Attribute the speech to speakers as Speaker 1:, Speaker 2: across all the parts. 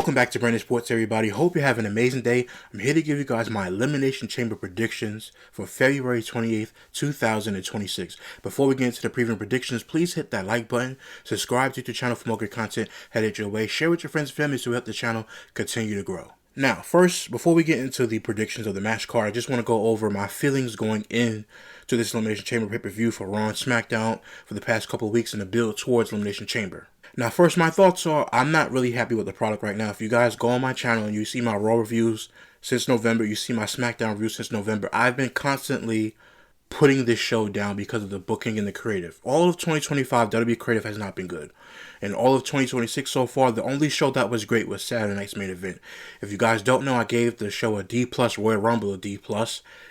Speaker 1: Welcome back to Brandon Sports, everybody. Hope you have an amazing day. I'm here to give you guys my Elimination Chamber predictions for February 28th, 2026. Before we get into the preview predictions, please hit that like button, subscribe to the channel for more good content headed your way, share with your friends and family to help the channel continue to grow. Now, first, before we get into the predictions of the match card, I just want to go over my feelings going in to this Elimination Chamber pay-per-view for Raw and SmackDown for the past couple of weeks and the build towards Elimination Chamber. Now, first, my thoughts are I'm not really happy with the product right now. If you guys go on my channel and you see my Raw reviews since November, you see my SmackDown reviews since November, I've been constantly putting this show down because of the booking and the creative. All of 2025, WWE creative has not been good. And all of 2026 so far, the only show that was great was Saturday night's main event. If you guys don't know, I gave the show a D+, Royal Rumble a D+.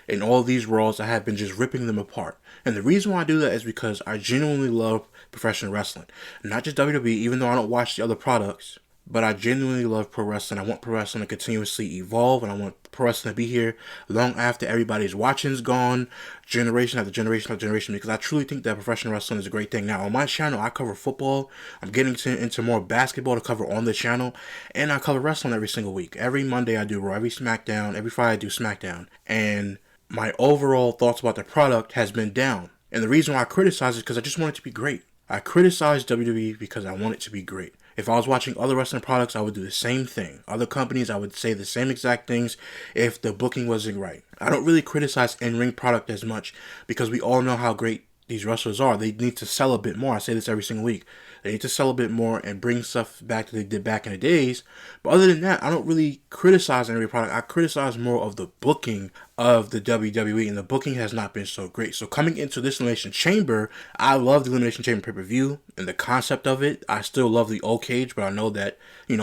Speaker 1: In all these Raws, I have been just ripping them apart. And the reason why I do that is because I genuinely love professional wrestling. Not just WWE, even though I don't watch the other products. But I genuinely love pro wrestling. I want pro wrestling to continuously evolve, and I want pro wrestling to be here long after everybody's watching's gone, generation after generation after generation, because I truly think that professional wrestling is a great thing. Now, on my channel, I cover football. I'm getting into more basketball to cover on the channel, and I cover wrestling every single week. Every Monday, I do Raw. Every SmackDown. Every Friday, I do SmackDown. And my overall thoughts about the product has been down. And the reason why I criticize is because I just want it to be great. I criticize WWE because I want it to be great. If I was watching other wrestling products, I would do the same thing. Other companies, I would say the same exact things if the booking wasn't right. I don't really criticize in-ring product as much because we all know how great these wrestlers are. They need to sell a bit more. I say this every single week. They need to sell a bit more and bring stuff back that they did back in the days. But other than that, I don't really criticize in-ring product. I criticize more of the booking of the WWE, and the booking has not been so great. So coming into this Elimination Chamber, I love the Elimination Chamber pay-per-view and the concept of it. I still love the old cage, but I know that,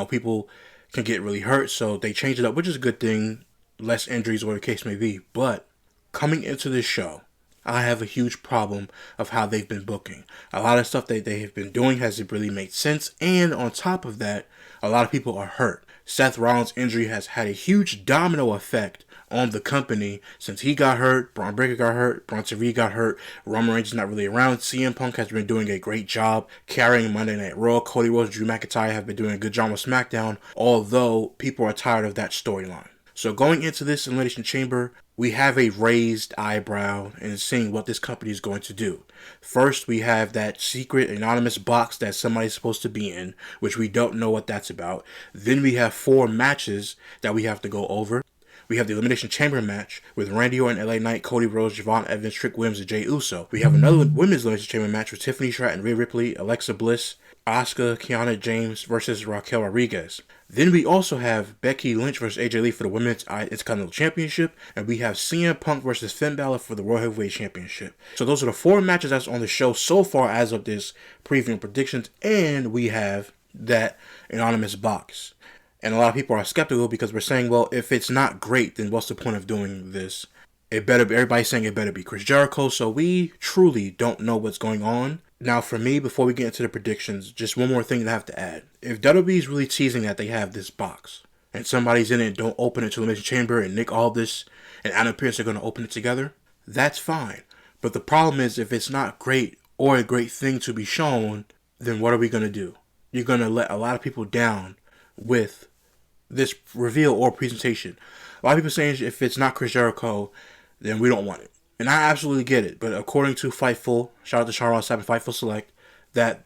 Speaker 1: people can get really hurt, so they changed it up, which is a good thing. Less injuries, whatever the case may be. But coming into this show, I have a huge problem of how they've been booking. A lot of stuff that they have been doing hasn't really made sense. And on top of that, a lot of people are hurt. Seth Rollins' injury has had a huge domino effect on the company. Since he got hurt, Braun Breaker got hurt, Bronson Reed got hurt, Roman Reigns is not really around. CM Punk has been doing a great job carrying Monday Night Raw. Cody Rhodes, Drew McIntyre have been doing a good job with SmackDown, although people are tired of that storyline. So going into this Elimination Chamber, we have a raised eyebrow in seeing what this company is going to do. First, we have that secret anonymous box that somebody's supposed to be in, which we don't know what that's about. Then we have 4 matches that we have to go over. We have the Elimination Chamber match with Randy Orton, LA Knight, Cody Rhodes, Javon Evans, Trick Williams, and Jey Uso. We have another Women's Elimination Chamber match with Tiffany Stratton, Rhea Ripley, Alexa Bliss, Asuka, Kiana James versus Raquel Rodriguez. Then we also have Becky Lynch versus AJ Lee for the Women's Intercontinental Championship. And we have CM Punk versus Finn Balor for the World Heavyweight Championship. So those are the 4 matches that's on the show so far as of this preview and predictions. And we have that anonymous box. And a lot of people are skeptical because we're saying, well, if it's not great, then what's the point of doing this? Everybody's saying it better be Chris Jericho. So we truly don't know what's going on. Now, for me, before we get into the predictions, just one more thing that I have to add. If WWE is really teasing that they have this box, and somebody's in it, don't open it to Elimination Chamber, and Nick Aldis and Adam Pearce are going to open it together, that's fine. But the problem is, if it's not great or a great thing to be shown, then what are we going to do? You're going to let a lot of people down with this reveal or presentation. A lot of people saying if it's not Chris Jericho, then we don't want it. And I absolutely get it, but according to Fightful, shout out to Sean Ross Sapp and Fightful Select, that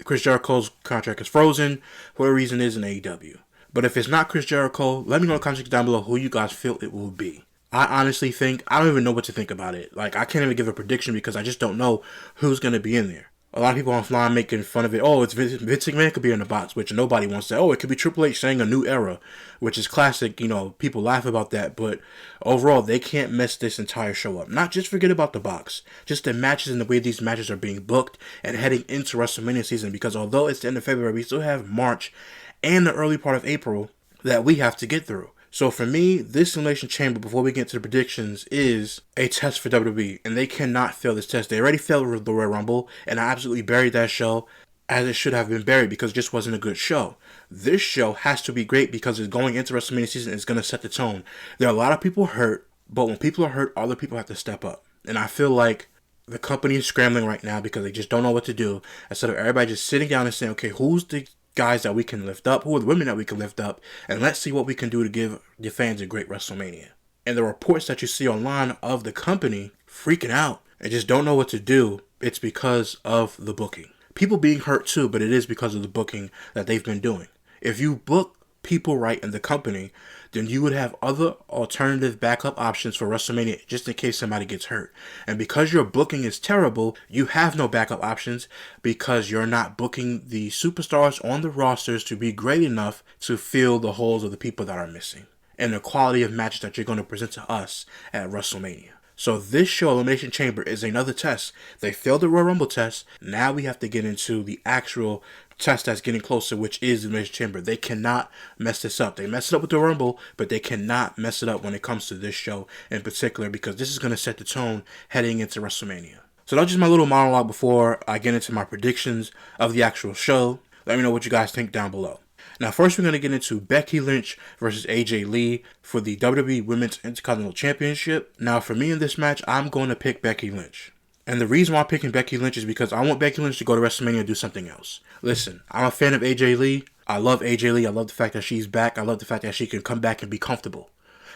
Speaker 1: Chris Jericho's contract is frozen, for whatever reason is in AEW. But if it's not Chris Jericho, let me know in the comments down below who you guys feel it will be. I honestly think, I don't even know what to think about it. I can't even give a prediction because I just don't know who's going to be in there. A lot of people online making fun of it. Oh, it's Vince McMahon could be in the box, which nobody wants to. Oh, it could be Triple H saying a new era, which is classic. People laugh about that. But overall, they can't mess this entire show up. Not just forget about the box. Just the matches and the way these matches are being booked and heading into WrestleMania season. Because although it's the end of February, we still have March and the early part of April that we have to get through. So for me, this Elimination Chamber, before we get into the predictions, is a test for WWE. And they cannot fail this test. They already failed with the Royal Rumble. And I absolutely buried that show as it should have been buried because it just wasn't a good show. This show has to be great because it's going into WrestleMania season. It's going to set the tone. There are a lot of people hurt. But when people are hurt, other people have to step up. And I feel like the company is scrambling right now because they just don't know what to do. Instead of everybody just sitting down and saying, okay, who's the guys that we can lift up? Who are the women that we can lift up? And let's see what we can do to give the fans a great WrestleMania. And the reports that you see online of the company freaking out and just don't know what to do, it's because of the booking. People being hurt too, but it is because of the booking that they've been doing. If you book people right in the company, then you would have other alternative backup options for WrestleMania just in case somebody gets hurt. And because your booking is terrible, you have no backup options because you're not booking the superstars on the rosters to be great enough to fill the holes of the people that are missing and the quality of matches that you're going to present to us at WrestleMania. So this show, Elimination Chamber, is another test. They failed the Royal Rumble test. Now we have to get into the actual test that's getting closer, which is the Elimination Chamber. They cannot mess this up. They messed it up with the Rumble, but they cannot mess it up when it comes to this show in particular, because this is going to set the tone heading into WrestleMania. So that's just my little monologue before I get into my predictions of the actual show. Let me know what you guys think down below. Now, first we're going to get into Becky Lynch versus AJ Lee for the WWE Women's Intercontinental Championship. Now, for me in this match, I'm going to pick Becky Lynch. And the reason why I'm picking Becky Lynch is because I want Becky Lynch to go to WrestleMania and do something else. Listen, I'm a fan of AJ Lee. I love AJ Lee. I love the fact that she's back. I love the fact that she can come back and be comfortable.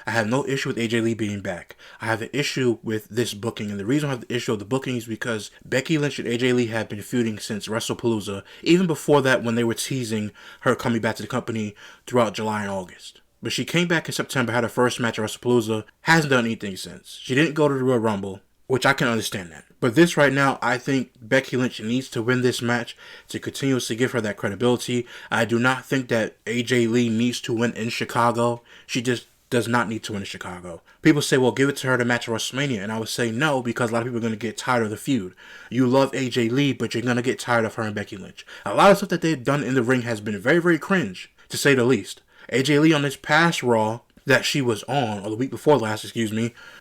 Speaker 1: I have no issue with AJ Lee being back. I have an issue with this booking. And the reason I have the issue with the booking is because Becky Lynch and AJ Lee have been feuding since WrestlePalooza. Even before that, when they were teasing her coming back to the company throughout July and August. But she came back in September, had her first match at WrestlePalooza. Hasn't done anything since. She didn't go to the Royal Rumble, which I can understand that. But this right now, I think Becky Lynch needs to win this match to continuously give her that credibility. I do not think that AJ Lee needs to win in Chicago. She just does not need to win in Chicago. People say, well, give it to her to match at WrestleMania. And I would say no, because a lot of people are going to get tired of the feud. You love AJ Lee, but you're going to get tired of her and Becky Lynch. A lot of stuff that they've done in the ring has been very, very cringe, to say the least. AJ Lee on this past Raw that she was on, or the week before last,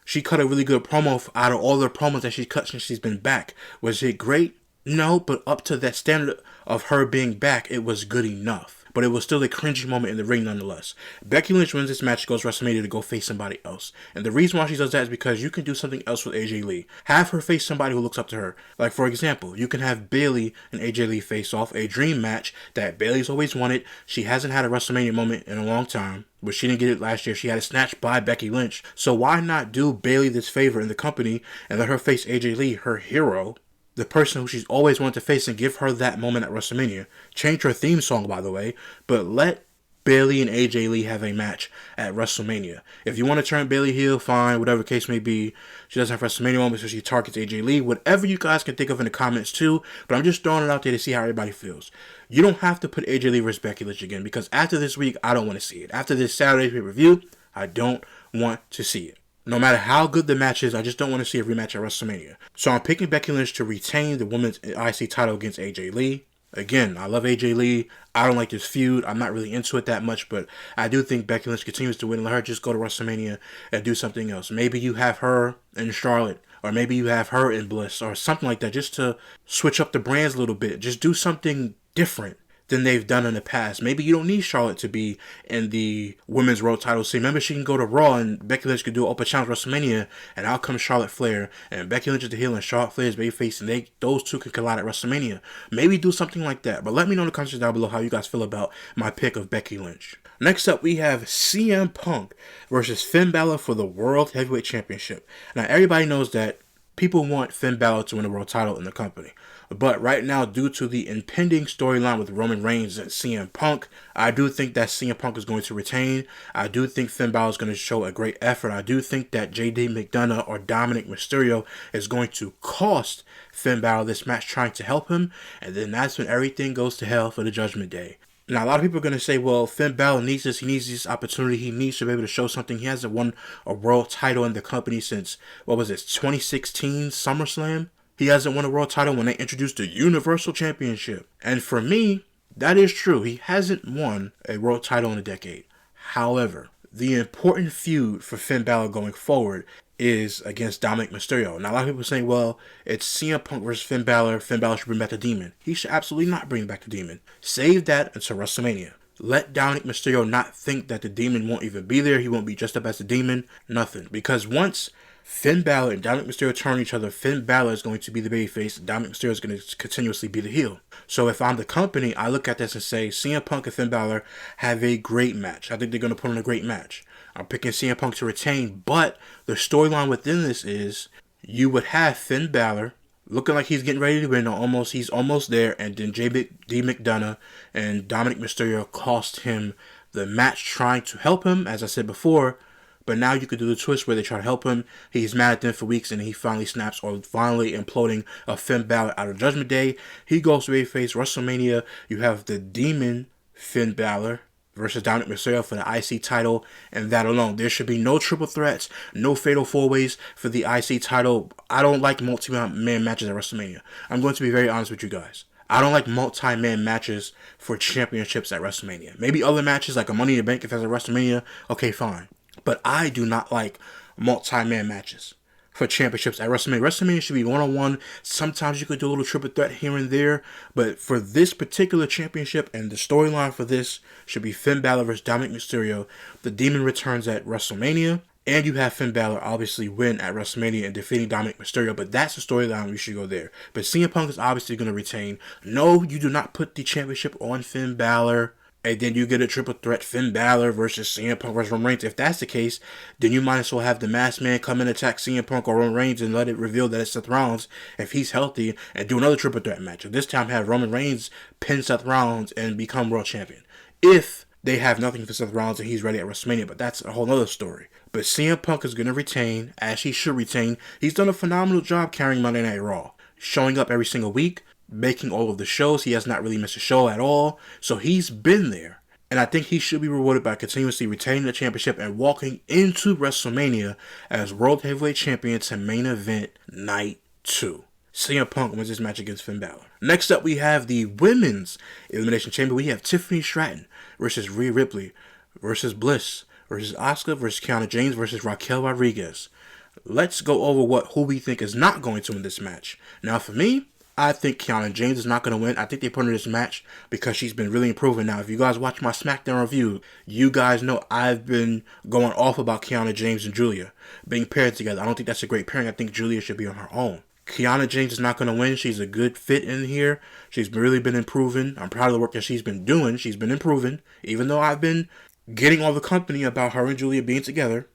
Speaker 1: she cut a really good promo out of all the promos that she's cut since she's been back. Was it great? No, but up to that standard of her being back, it was good enough. But it was still a cringy moment in the ring nonetheless. Becky Lynch wins this match, goes to WrestleMania to go face somebody else. And the reason why she does that is because you can do something else with AJ Lee. Have her face somebody who looks up to her. Like, for example, you can have Bayley and AJ Lee face off, a dream match that Bayley's always wanted. She hasn't had a WrestleMania moment in a long time, but she didn't get it last year. She had it snatched by Becky Lynch. So why not do Bayley this favor in the company and let her face AJ Lee, her hero, the person who she's always wanted to face, and give her that moment at WrestleMania. Change her theme song, by the way, but let Bayley and AJ Lee have a match at WrestleMania. If you want to turn Bayley heel, fine, whatever the case may be. She doesn't have WrestleMania moments, so she targets AJ Lee. Whatever you guys can think of in the comments too, but I'm just throwing it out there to see how everybody feels. You don't have to put AJ Lee versus Becky Lynch again, because after this week, I don't want to see it. After this Saturday's pay-per-view, I don't want to see it. No matter how good the match is, I just don't want to see a rematch at WrestleMania. So I'm picking Becky Lynch to retain the women's IC title against AJ Lee. Again, I love AJ Lee. I don't like this feud. I'm not really into it that much, but I do think Becky Lynch continues to win and let her just go to WrestleMania and do something else. Maybe you have her in Charlotte, or maybe you have her in Bliss, or something like that, just to switch up the brands a little bit. Just do something different than they've done in the past. Maybe you don't need Charlotte to be in the women's world title scene. Remember, she can go to Raw and Becky Lynch could do an open challenge WrestleMania, and out comes Charlotte Flair, and Becky Lynch is the heel and Charlotte Flair is babyface, and those two can collide at WrestleMania. Maybe do something like that. But let me know in the comments down below how you guys feel about my pick of Becky Lynch. Next up, we have CM Punk versus Finn Balor for the World Heavyweight Championship. Now, everybody knows that people want Finn Balor to win the world title in the company. But right now, due to the impending storyline with Roman Reigns and CM Punk, I do think that CM Punk is going to retain. I do think Finn Balor is going to show a great effort. I do think that JD McDonough or Dominic Mysterio is going to cost Finn Balor this match, trying to help him. And then that's when everything goes to hell for the Judgment Day. Now, a lot of people are going to say, well, Finn Balor needs this. He needs this opportunity. He needs to be able to show something. He hasn't won a world title in the company since, 2016 SummerSlam? He hasn't won a world title when they introduced the Universal Championship. And for me, that is true. He hasn't won a world title in a decade. However, the important feud for Finn Balor going forward is against Dominic Mysterio. Now, a lot of people are saying, well, it's CM Punk versus Finn Balor. Finn Balor should bring back the Demon. He should absolutely not bring back the Demon. Save that until WrestleMania. Let Dominic Mysterio not think that the Demon won't even be there. He won't be dressed up as the Demon. Nothing. Because once Finn Balor and Dominic Mysterio turn each other, Finn Balor is going to be the babyface, Dominic Mysterio is going to continuously be the heel. So if I'm the company, I look at this and say CM Punk and Finn Balor have a great match. I think they're going to put on a great match. I'm picking CM Punk to retain, but the storyline within this is you would have Finn Balor looking like he's getting ready to win, he's almost there, and then J.D. McDonough and Dominic Mysterio cost him the match trying to help him, as I said before. But now you could do the twist where they try to help him. He's mad at them for weeks, and he finally snaps, or finally imploding a Finn Balor out of Judgment Day. He goes to babyface. WrestleMania, you have the Demon Finn Balor versus Dominic Mysterio for the IC title, and that alone. There should be no triple threats, no fatal four-ways for the IC title. I don't like multi-man matches at WrestleMania. I'm going to be very honest with you guys. I don't like multi-man matches for championships at WrestleMania. Maybe other matches like a Money in the Bank if that's at WrestleMania, okay, fine. But I do not like multi-man matches for championships at WrestleMania. WrestleMania should be one-on-one. Sometimes you could do a little triple threat here and there. But for this particular championship, and the storyline for this should be Finn Balor versus Dominic Mysterio. The Demon returns at WrestleMania. And you have Finn Balor obviously win at WrestleMania and defeating Dominic Mysterio. But that's the storyline, we should go there. But CM Punk is obviously going to retain. No, you do not put the championship on Finn Balor. And then you get a triple threat Finn Balor versus CM Punk versus Roman Reigns. If that's the case, then you might as well have the Masked Man come and attack CM Punk or Roman Reigns and let it reveal that it's Seth Rollins if he's healthy, and do another triple threat match. This time have Roman Reigns pin Seth Rollins and become world champion. If they have nothing for Seth Rollins and he's ready at WrestleMania, but that's a whole other story. But CM Punk is going to retain, as he should retain. He's done a phenomenal job carrying Monday Night Raw, showing up every single week, making all of the shows. He has not really missed a show at all. So he's been there. And I think he should be rewarded by continuously retaining the championship and walking into WrestleMania as World Heavyweight Champion to main event Night 2. CM Punk wins this match against Finn Balor. Next up, we have the Women's Elimination Chamber. We have Tiffany Stratton versus Rhea Ripley versus Bliss versus Asuka versus Kiana James versus Raquel Rodriguez. Let's go over who we think is not going to win this match. Now, for me, I think Kiana James is not going to win. I think they put her in this match because she's been really improving. Now, if you guys watch my SmackDown review, you guys know I've been going off about Kiana James and Julia being paired together. I don't think that's a great pairing. I think Julia should be on her own. Kiana James is not going to win. She's a good fit in here. She's really been improving. I'm proud of the work that she's been doing. She's been improving. Even though I've been getting all the company about her and Julia being together,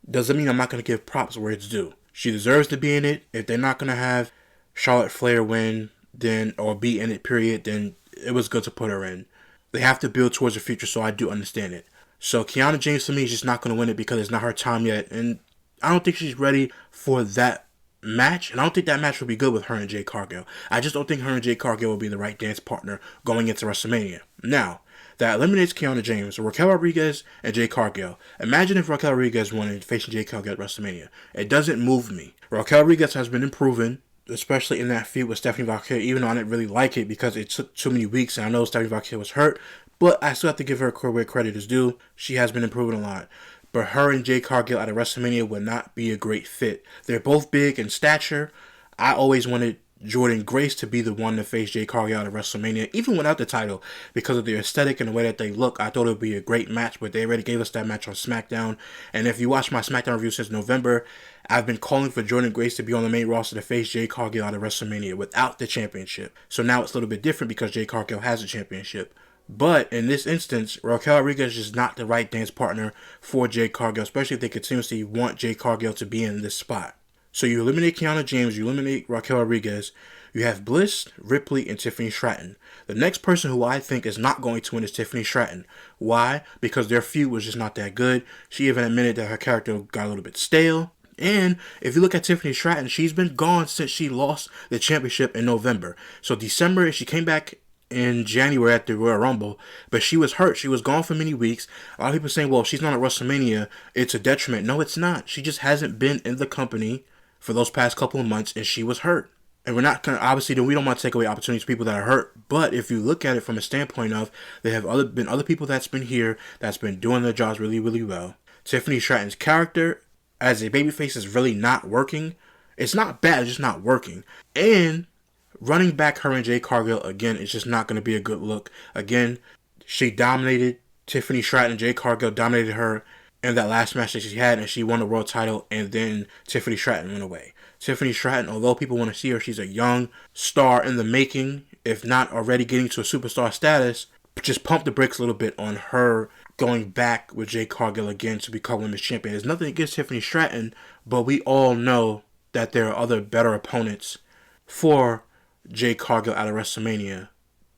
Speaker 1: doesn't mean I'm not going to give props where it's due. She deserves to be in it. If they're not going to have Charlotte Flair win, then, or be in it, period, then it was good to put her in. They have to build towards the future, so I do understand it. So Kiana James, to me, is just not going to win it because it's not her time yet, and I don't think she's ready for that match, and I don't think that match will be good with her and Jade Cargill. I just don't think her and Jade Cargill will be the right dance partner going into WrestleMania. Now, that eliminates Kiana James, Raquel Rodriguez, and Jade Cargill. Imagine if Raquel Rodriguez won and facing Jade Cargill at WrestleMania. It doesn't move me. Raquel Rodriguez has been improving, especially in that feud with Stephanie Valkyrie, even though I didn't really like it because it took too many weeks, and I know Stephanie Valkyrie was hurt, but I still have to give her where credit is due. She has been improving a lot. But her and Jade Cargill at a WrestleMania would not be a great fit. They're both big in stature. I always wanted Jordynne Grace to be the one to face Jade Cargill at WrestleMania, even without the title, because of their aesthetic and the way that they look. I thought it would be a great match, but they already gave us that match on SmackDown. And if you watch my SmackDown review since November, I've been calling for Jordynne Grace to be on the main roster to face Jade Cargill at WrestleMania without the championship. So now it's a little bit different because Jade Cargill has a championship. But in this instance, Raquel Rodriguez is not the right dance partner for Jade Cargill, especially if they continuously want Jade Cargill to be in this spot. So you eliminate Kiana James, you eliminate Raquel Rodriguez, you have Bliss, Ripley, and Tiffany Stratton. The next person who I think is not going to win is Tiffany Stratton. Why? Because their feud was just not that good. She even admitted that her character got a little bit stale. And if you look at Tiffany Stratton, she's been gone since she lost the championship in November. So December, she came back in January at the Royal Rumble, but she was hurt. She was gone for many weeks. A lot of people saying, well, if she's not at WrestleMania, it's a detriment. No, it's not. She just hasn't been in the company for those past couple of months, and she was hurt. And we're not going to, obviously, we don't want to take away opportunities for people that are hurt, but if you look at it from a standpoint of, there have been other people that's been here, that's been doing their jobs really, really well. Tiffany Stratton's character as a babyface is really not working. It's not bad, it's just not working. And running back her and Jade Cargill, again, it's just not going to be a good look. Again, she dominated Tiffany Stratton. Jade Cargill dominated her in that last match that she had, and she won the world title, and then Tiffany Stratton went away. Tiffany Stratton, although people want to see her, she's a young star in the making, if not already getting to a superstar status. Just pump the brakes a little bit on her going back with Jade Cargill again to become women's champion. There's nothing against Tiffany Stratton, but we all know that there are other better opponents for Jade Cargill out of WrestleMania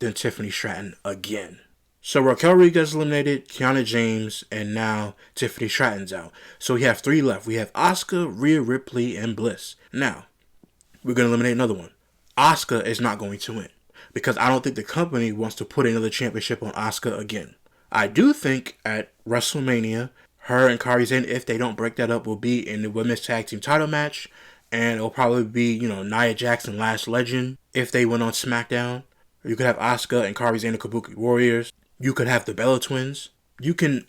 Speaker 1: than Tiffany Stratton again. So Raquel Rodriguez eliminated, Kiana James, and now Tiffany Stratton's out. So we have 3 left. We have Asuka, Rhea Ripley, and Bliss. Now, we're going to eliminate another one. Asuka is not going to win, because I don't think the company wants to put another championship on Asuka again. I do think at WrestleMania, her and Kairi Sane, if they don't break that up, will be in the women's tag team title match. And it'll probably be, Nia Jax and Last Legend if they went on SmackDown. You could have Asuka and Kairi Sane, the Kabuki Warriors. You could have the Bella Twins. You can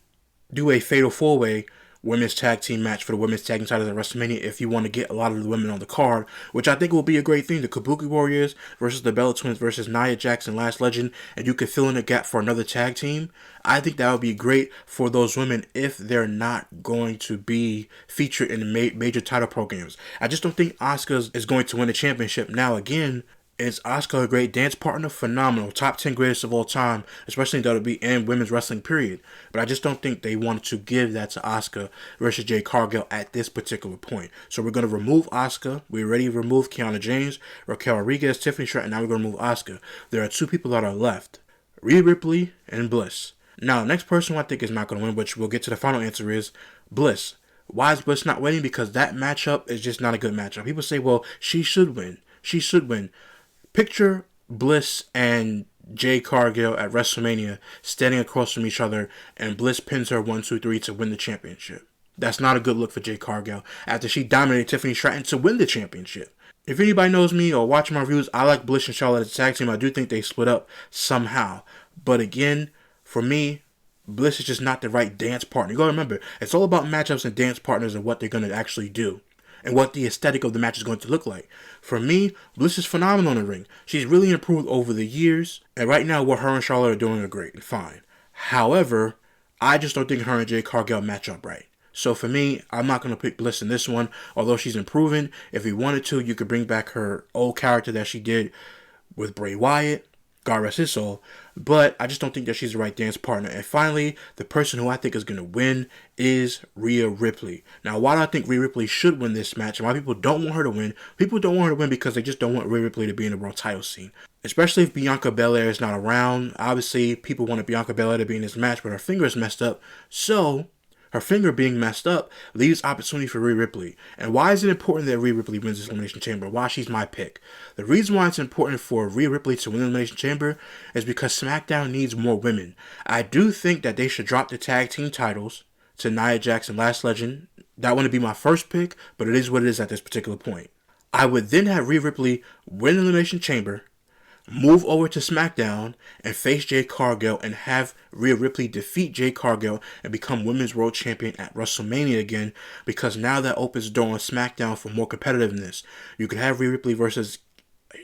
Speaker 1: do a Fatal 4-Way women's tag team match for the women's tag team titles at WrestleMania if you want to get a lot of the women on the card, which I think will be a great thing. The Kabuki Warriors versus the Bella Twins versus Nia Jax and Last Legend, and you could fill in a gap for another tag team. I think that would be great for those women if they're not going to be featured in major title programs. I just don't think Asuka is going to win the championship. Now, again, is Asuka a great dance partner? Phenomenal. Top 10 greatest of all time, especially in WWE and women's wrestling, period. But I just don't think they wanted to give that to Asuka versus Jade Cargill at this particular point. So we're going to remove Asuka. We already removed Kiana James, Raquel Rodriguez, Tiffany Stratton. Now we're going to remove Asuka. There are 2 people that are left. Rhea Ripley and Bliss. Now, the next person who I think is not going to win, which we'll get to the final answer, is Bliss. Why is Bliss not winning? Because that matchup is just not a good matchup. People say, well, she should win. She should win. Picture Bliss and Jade Cargill at WrestleMania standing across from each other, and Bliss pins her 1, 2, 3 to win the championship. That's not a good look for Jade Cargill after she dominated Tiffany Stratton to win the championship. If anybody knows me or watching my reviews, I like Bliss and Charlotte as a tag team. I do think they split up somehow. But again, for me, Bliss is just not the right dance partner. You gotta remember, it's all about matchups and dance partners and what they're gonna actually do, and what the aesthetic of the match is going to look like. For me, Bliss is phenomenal in the ring. She's really improved over the years, and right now what her and Charlotte are doing are great and fine. However, I just don't think her and Jade Cargill match up right. So for me, I'm not going to pick Bliss in this one, although she's improving. If you wanted to, you could bring back her old character that she did with Bray Wyatt, God rest his soul, but I just don't think that she's the right dance partner. And finally, the person who I think is going to win is Rhea Ripley. Now, why do I think Rhea Ripley should win this match, and why people don't want her to win? People don't want her to win because they just don't want Rhea Ripley to be in the world title scene. Especially if Bianca Belair is not around. Obviously, people wanted Bianca Belair to be in this match, but her finger is messed up. So, her finger being messed up leaves opportunity for Rhea Ripley. And why is it important that Rhea Ripley wins this Elimination Chamber? Why she's my pick? The reason why it's important for Rhea Ripley to win the Elimination Chamber is because SmackDown needs more women. I do think that they should drop the tag team titles to Nia Jax and Last Legend. That wouldn't be my first pick, but it is what it is at this particular point. I would then have Rhea Ripley win the Elimination Chamber, move over to SmackDown and face Jade Cargill, and have Rhea Ripley defeat Jade Cargill and become Women's World Champion at WrestleMania again, because now that opens the door on SmackDown for more competitiveness. You could have Rhea Ripley versus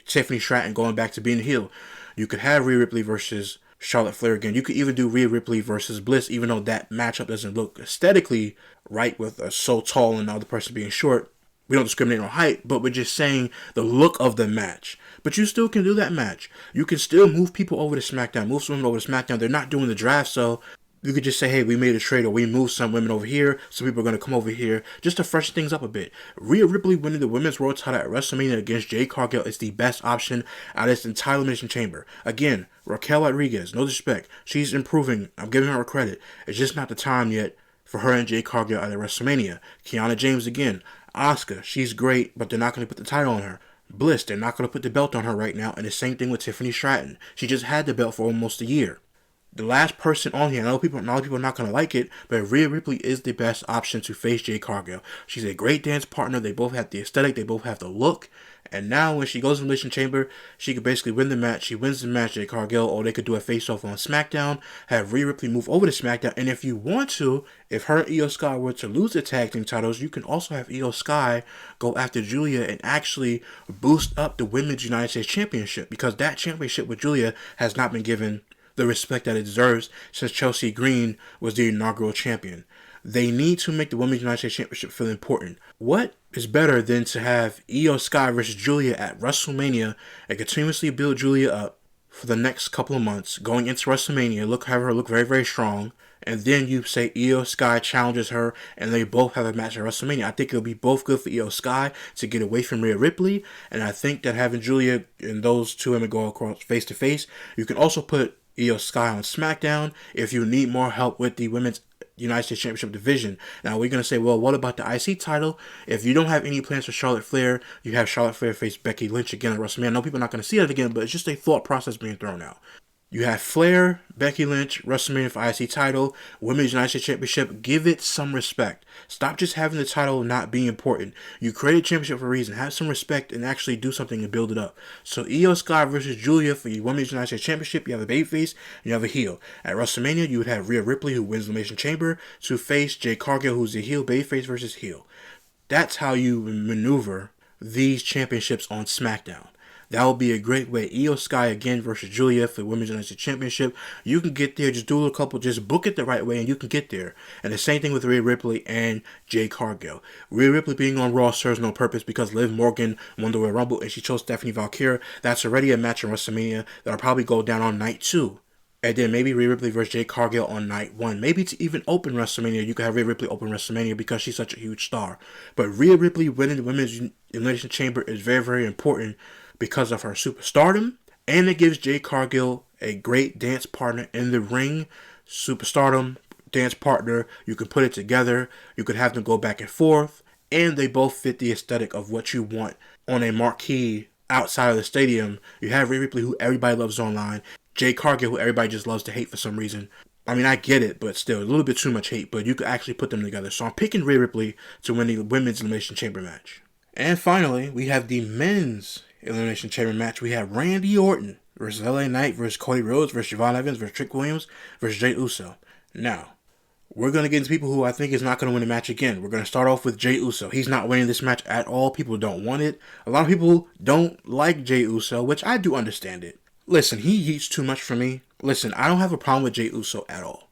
Speaker 1: Tiffany Stratton going back to being a heel. You could have Rhea Ripley versus Charlotte Flair again. You could even do Rhea Ripley versus Bliss, even though that matchup doesn't look aesthetically right with a so tall and the other person being short. We don't discriminate on height, but we're just saying the look of the match. But you still can do that match. You can still move people over to SmackDown, move some women over to SmackDown. They're not doing the draft, so you could just say, hey, we made a trade, or we moved some women over here, so people are going to come over here, just to freshen things up a bit. Rhea Ripley winning the Women's World title at WrestleMania against Jade Cargill is the best option out of this entire Elimination Chamber. Again, Raquel Rodriguez, no disrespect, she's improving. I'm giving her credit. It's just not the time yet for her and Jade Cargill at WrestleMania. Kiana James again. Asuka, she's great, but they're not going to put the title on her. Bliss, they're not going to put the belt on her right now, and the same thing with Tiffany Stratton. She just had the belt for almost a year. The last person on here, I know a lot of people are not going to like it, but Rhea Ripley is the best option to face Jade Cargill. She's a great dance partner. They both have the aesthetic. They both have the look. And now when she goes in the Elimination Chamber, she could basically win the match. She wins the match, Jade Cargill, or they could do a face-off on SmackDown, have Rhea Ripley move over to SmackDown. And if you want to, if her and Io Sky were to lose the tag team titles, you can also have Io Sky go after Julia and actually boost up the Women's United States Championship, because that championship with Julia has not been given the respect that it deserves since Chelsea Green was the inaugural champion. They need to make the Women's United States Championship feel important. What is better than to have Io Sky versus Julia at WrestleMania and continuously build Julia up for the next couple of months, going into WrestleMania, have her look very, very strong, and then you say Io Sky challenges her, and they both have a match at WrestleMania. I think it'll be both good for Io Sky to get away from Rhea Ripley, and I think that having Julia and those two women go across face to face, you can also put Io Sky on SmackDown if you need more help with the Women's United States Championship division. Now we're going to say, well, what about the IC title? If you don't have any plans for Charlotte Flair, you have Charlotte Flair face Becky Lynch again at WrestleMania. I know people are not going to see that again, but it's just a thought process being thrown out. You have Flair, Becky Lynch, WrestleMania for IC title, Women's United States Championship. Give it some respect. Stop just having the title not being important. You created a championship for a reason. Have some respect and actually do something and build it up. So Io Sky versus Julia for your Women's United States Championship. You have a babyface and you have a heel. At WrestleMania, you would have Rhea Ripley, who wins the Elimination Chamber, to face Jade Cargill, who's the heel, babyface versus heel. That's how you maneuver these championships on SmackDown. That would be a great way. Io Sky again versus Julia for the Women's United States Championship. You can get there. Just do a couple. Just book it the right way, and you can get there. And the same thing with Rhea Ripley and Jade Cargill. Rhea Ripley being on Raw serves no purpose because Liv Morgan won the Royal Rumble, and she chose Stephanie Valkyria. That's already a match in WrestleMania that'll probably go down on night 2. And then maybe Rhea Ripley versus Jade Cargill on night 1. Maybe to even open WrestleMania, you could have Rhea Ripley open WrestleMania because she's such a huge star. But Rhea Ripley winning the Women's Elimination Chamber is very, very important because of her superstardom, and it gives Jade Cargill a great dance partner in the ring. Superstardom, dance partner, you can put it together, you could have them go back and forth, and they both fit the aesthetic of what you want on a marquee outside of the stadium. You have Rhea Ripley, who everybody loves online, Jade Cargill, who everybody just loves to hate for some reason. I mean, I get it, but still, a little bit too much hate, but you could actually put them together. So I'm picking Rhea Ripley to win the Women's Elimination Chamber match. And finally, we have the Men's Elimination Chamber match. We have Randy Orton versus LA Knight versus Cody Rhodes versus Javon Evans versus Trick Williams versus Jey Uso. Now, we're going to get into people who I think is not going to win the match again. We're going to start off with Jey Uso. He's not winning this match at all. People don't want it. A lot of people don't like Jey Uso, which I do understand it. Listen, he eats too much for me. Listen, I don't have a problem with Jey Uso at all.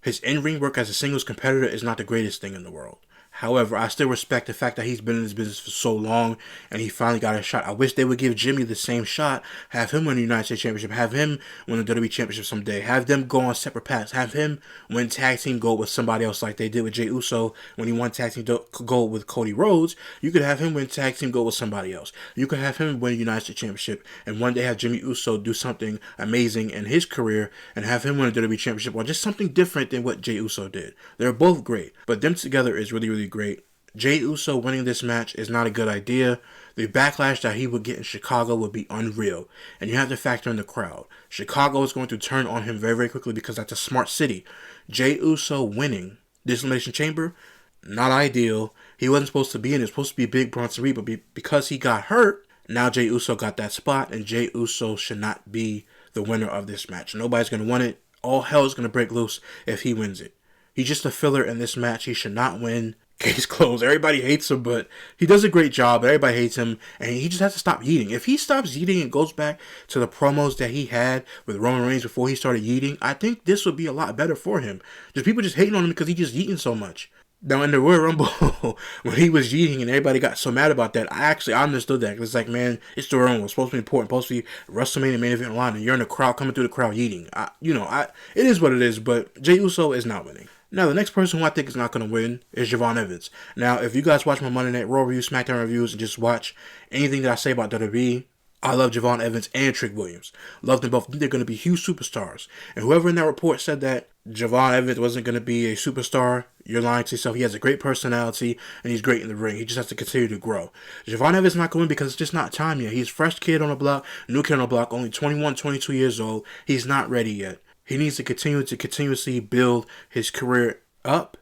Speaker 1: His in-ring work as a singles competitor is not the greatest thing in the world. However, I still respect the fact that he's been in this business for so long and he finally got a shot. I wish they would give Jimmy the same shot, have him win the United States Championship, have him win the WWE Championship someday, have them go on separate paths, have him win tag team gold with somebody else like they did with Jey Uso when he won tag team gold with Cody Rhodes. You could have him win tag team gold with somebody else. You could have him win the United States Championship and one day have Jimmy Uso do something amazing in his career and have him win the WWE Championship or just something different than what Jey Uso did. They're both great, but them together is really, really great. Jey Uso winning this match is not a good idea. The backlash that he would get in Chicago would be unreal. And you have to factor in the crowd. Chicago is going to turn on him very, very quickly because that's a smart city. Jey Uso winning this Elimination Chamber, not ideal. He wasn't supposed to be in it. It was supposed to be Big Bronson Reed, but because he got hurt, now Jey Uso got that spot, and Jey Uso should not be the winner of this match. Nobody's going to win it. All hell is going to break loose if he wins it. He's just a filler in this match. He should not win. Case closed. Everybody hates him, but he does a great job. Everybody hates him, and he just has to stop yeeting. If he stops yeeting and goes back to the promos that he had with Roman Reigns before he started yeeting, I think this would be a lot better for him. Just people just hating on him because he just yeeting so much. Now, in the Royal Rumble, when he was yeeting and everybody got so mad about that, I understood that. It's like, man, it's the Royal Rumble. It's supposed to be important. It's supposed to be WrestleMania main event line, and you're in the crowd, coming through the crowd yeeting. It is what it is, but Jey Uso is not winning. Now, the next person who I think is not going to win is Javon Evans. Now, if you guys watch my Monday Night Raw reviews, SmackDown reviews, and just watch anything that I say about WWE, I love Javon Evans and Trick Williams. Love them both. I think they're going to be huge superstars. And whoever in that report said that Javon Evans wasn't going to be a superstar, you're lying to yourself. He has a great personality, and he's great in the ring. He just has to continue to grow. Javon Evans is not going to win because it's just not time yet. He's a fresh kid on the block, new kid on the block, only 21, 22 years old. He's not ready yet. He needs to continuously build his career up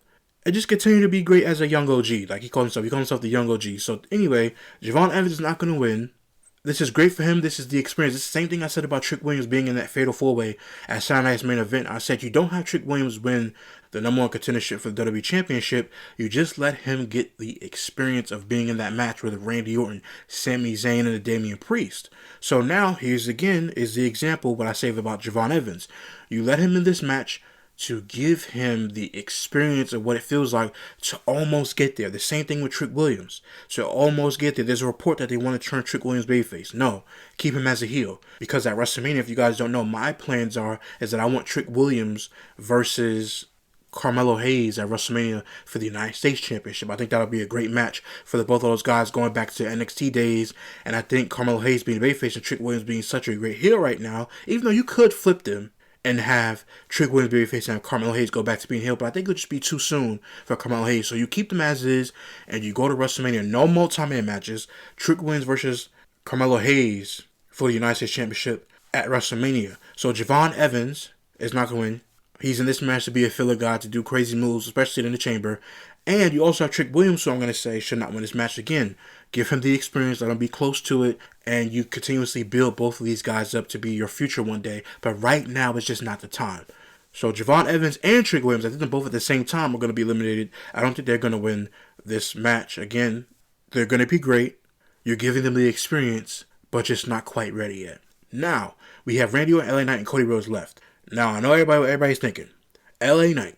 Speaker 1: and just continue to be great as a young OG. Like he calls himself the young OG. So anyway, Javon Evans is not going to win. This is great for him. This is the experience. It's the same thing I said about Trick Williams being in that Fatal 4-Way at Saturday Night's Main Event. I said you don't have Trick Williams win the #1 contendership for the WWE Championship. You just let him get the experience of being in that match with Randy Orton, Sami Zayn, and the Damian Priest. So now, here's again is the example what I say about Javon Evans. You let him in this match to give him the experience of what it feels like to almost get there. The same thing with Trick Williams. To almost get there. There's a report that they want to turn Trick Williams babyface. No, keep him as a heel. Because at WrestleMania, if you guys don't know, my plans is that I want Trick Williams versus Carmelo Hayes at WrestleMania for the United States Championship. I think that'll be a great match for both of those guys going back to NXT days. And I think Carmelo Hayes being a babyface and Trick Williams being such a great heel right now, even though you could flip them and have Trick Williams babyface and have Carmelo Hayes go back to being heel, but I think it would just be too soon for Carmelo Hayes. So you keep them as is, and you go to WrestleMania, no multi-man matches. Trick Williams versus Carmelo Hayes for the United States Championship at WrestleMania. So Javon Evans is not going to win. He's in this match to be a filler guy, to do crazy moves, especially in the chamber. And you also have Trick Williams, who I'm going to say should not win this match again. Give him the experience, let him be close to it, and you continuously build both of these guys up to be your future one day. But right now, it's just not the time. So Javon Evans and Trick Williams, I think them both at the same time are going to be eliminated. I don't think they're going to win this match. Again, they're going to be great. You're giving them the experience, but just not quite ready yet. Now, we have Randy Orton, LA Knight, and Cody Rhodes left. Now, I know what everybody's thinking. LA Knight.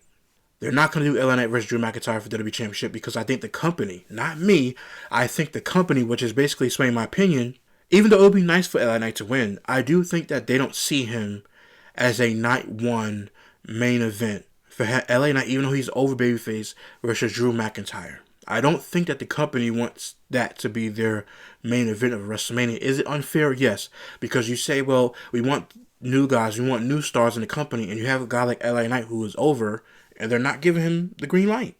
Speaker 1: They're not going to do LA Knight versus Drew McIntyre for the WWE Championship because I think the company, not me, I think the company, which is basically swaying my opinion, even though it would be nice for LA Knight to win, I do think that they don't see him as a night one main event for LA Knight, even though he's over babyface versus Drew McIntyre. I don't think that the company wants that to be their main event of WrestleMania. Is it unfair? Yes. Because you say, well, we want new guys, we want new stars in the company, and you have a guy like LA Knight who is over, and they're not giving him the green light.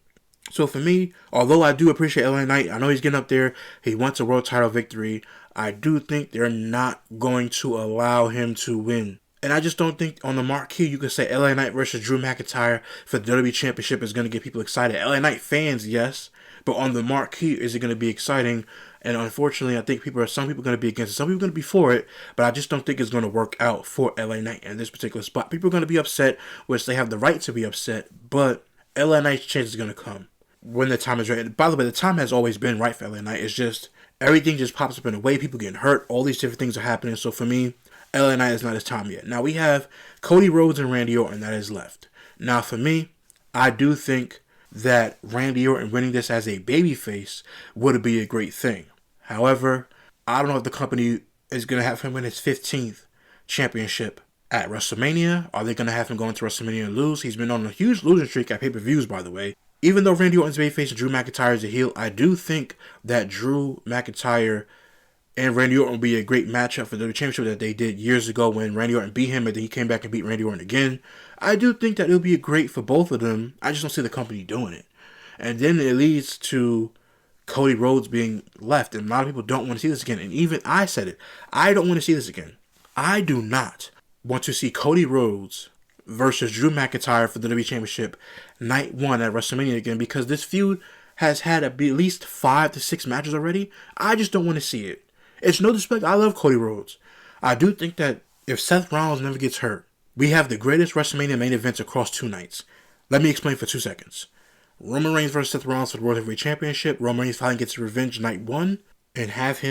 Speaker 1: So for me, although I do appreciate LA Knight, I know he's getting up there, he wants a world title victory, I do think they're not going to allow him to win. And I just don't think on the marquee you can say LA Knight versus Drew McIntyre for the WWE Championship is going to get people excited. LA Knight fans, yes, but on the marquee, is it going to be exciting? And unfortunately, I think some people are going to be against it. Some people are going to be for it, but I just don't think it's going to work out for LA Knight in this particular spot. People are going to be upset, which they have the right to be upset, but LA Knight's chance is going to come when the time is right. And by the way, the time has always been right for LA Knight. It's just everything just pops up in a way. People getting hurt. All these different things are happening. So for me, LA Knight is not his time yet. Now we have Cody Rhodes and Randy Orton that is left. Now for me, I do think that Randy Orton winning this as a babyface would be a great thing. However, I don't know if the company is going to have him win his 15th championship at WrestleMania. Are they going to have him go into WrestleMania and lose? He's been on a huge losing streak at pay-per-views, by the way. Even though Randy Orton's babyface and Drew McIntyre is a heel, I do think that Drew McIntyre and Randy Orton will be a great matchup for the championship that they did years ago when Randy Orton beat him and then he came back and beat Randy Orton again. I do think that it'll be great for both of them. I just don't see the company doing it. And then it leads to Cody Rhodes being left, and a lot of people don't want to see this again. And even I said it. I don't want to see this again. I do not want to see Cody Rhodes versus Drew McIntyre for the WWE Championship night one at WrestleMania again because this feud has had at least 5 to 6 matches already. I just don't want to see it. It's no disrespect. I love Cody Rhodes. I do think that if Seth Rollins never gets hurt, we have the greatest WrestleMania main events across 2 nights. Let me explain for 2 seconds. Roman Reigns versus Seth Rollins for the World Heavyweight Championship. Roman Reigns finally gets revenge night 1 and have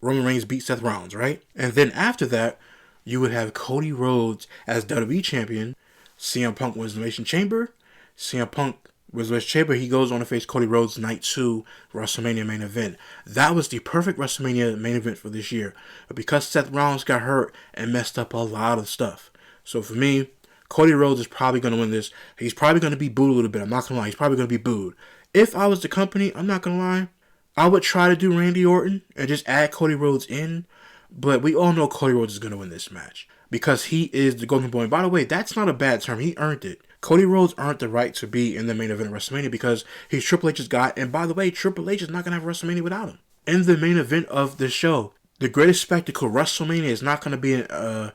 Speaker 1: Roman Reigns beat Seth Rollins, right? And then after that, you would have Cody Rhodes as WWE Champion. CM Punk wins the Elimination Chamber. CM Punk wins the Elimination Chamber. He goes on to face Cody Rhodes night 2 WrestleMania main event. That was the perfect WrestleMania main event for this year. But because Seth Rollins got hurt and messed up a lot of stuff. So for me, Cody Rhodes is probably going to win this. He's probably going to be booed a little bit. I'm not going to lie. He's probably going to be booed. If I was the company, I'm not going to lie, I would try to do Randy Orton and just add Cody Rhodes in. But we all know Cody Rhodes is going to win this match because he is the golden boy. And by the way, that's not a bad term. He earned it. Cody Rhodes earned the right to be in the main event of WrestleMania because he's Triple H's guy. And by the way, Triple H is not going to have WrestleMania without him. In the main event of the show, the greatest spectacle, WrestleMania, is not going to be a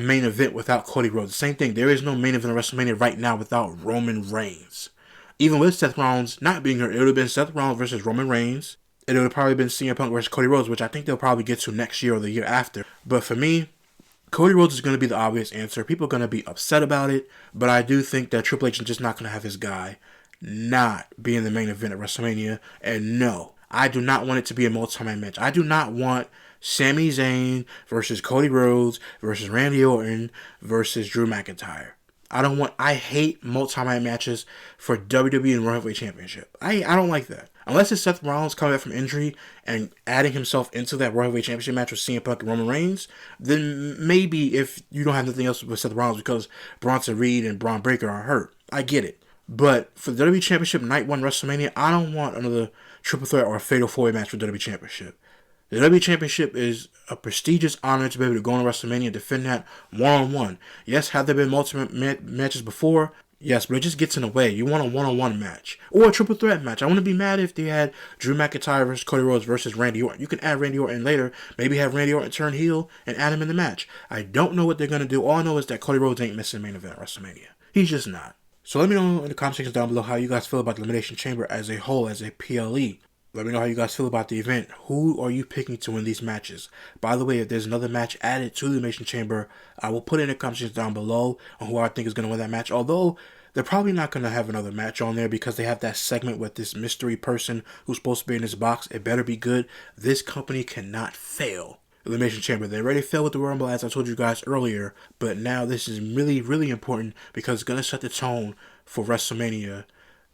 Speaker 1: main event without Cody Rhodes. Same thing. There is no main event of WrestleMania right now without Roman Reigns. Even with Seth Rollins not being here, it would have been Seth Rollins versus Roman Reigns. It would have probably been CM Punk versus Cody Rhodes, which I think they'll probably get to next year or the year after. But for me, Cody Rhodes is going to be the obvious answer. People are going to be upset about it, but I do think that Triple H is just not going to have his guy not be in the main event at WrestleMania. And no, I do not want it to be a multi-man match. I do not want Sami Zayn versus Cody Rhodes versus Randy Orton versus Drew McIntyre. I hate multi-night matches for WWE and World Heavyweight Championship. I don't like that. Unless it's Seth Rollins coming back from injury and adding himself into that World Heavyweight Championship match with CM Punk and Roman Reigns, then maybe if you don't have nothing else with Seth Rollins because Bronson Reed and Braun Breaker are hurt. I get it. But for the WWE Championship Night 1 WrestleMania, I don't want another triple threat or a fatal four-way match for the WWE Championship. The WWE Championship is a prestigious honor to be able to go on WrestleMania and defend that one-on-one. Yes, have there been multiple matches before? Yes, but it just gets in the way. You want a one-on-one match. Or a triple threat match. I wouldn't be mad if they had Drew McIntyre versus Cody Rhodes versus Randy Orton. You can add Randy Orton later. Maybe have Randy Orton turn heel and add him in the match. I don't know what they're going to do. All I know is that Cody Rhodes ain't missing main event at WrestleMania. He's just not. So let me know in the comment sections down below how you guys feel about the Elimination Chamber as a whole, as a PLE. Let me know how you guys feel about the event. Who are you picking to win these matches? By the way, if there's another match added to the Elimination Chamber, I will put it in the comment sections down below on who I think is going to win that match. Although, they're probably not going to have another match on there because they have that segment with this mystery person who's supposed to be in this box. It better be good. This company cannot fail. Elimination Chamber. They already failed with the Rumble, as I told you guys earlier. But now this is really, really important because it's going to set the tone for WrestleMania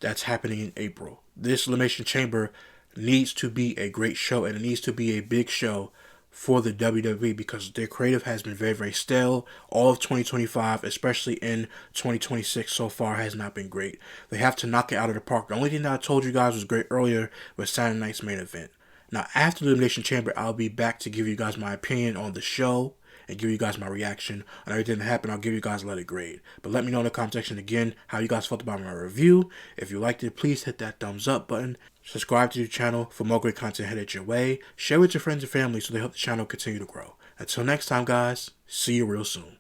Speaker 1: that's happening in April. This Elimination Chamber needs to be a great show, and it needs to be a big show for the WWE because their creative has been very, very stale. All of 2025, especially in 2026 so far, has not been great. They have to knock it out of the park. The only thing that I told you guys was great earlier was Saturday night's main event. Now, after the Elimination Chamber, I'll be back to give you guys my opinion on the show and give you guys my reaction on everything that happened. I'll give you guys a letter grade. But let me know in the comment section again how you guys felt about my review. If you liked it, please hit that thumbs up button. Subscribe to the channel for more great content headed your way. Share with your friends and family so they help the channel continue to grow. Until next time, guys, see you real soon.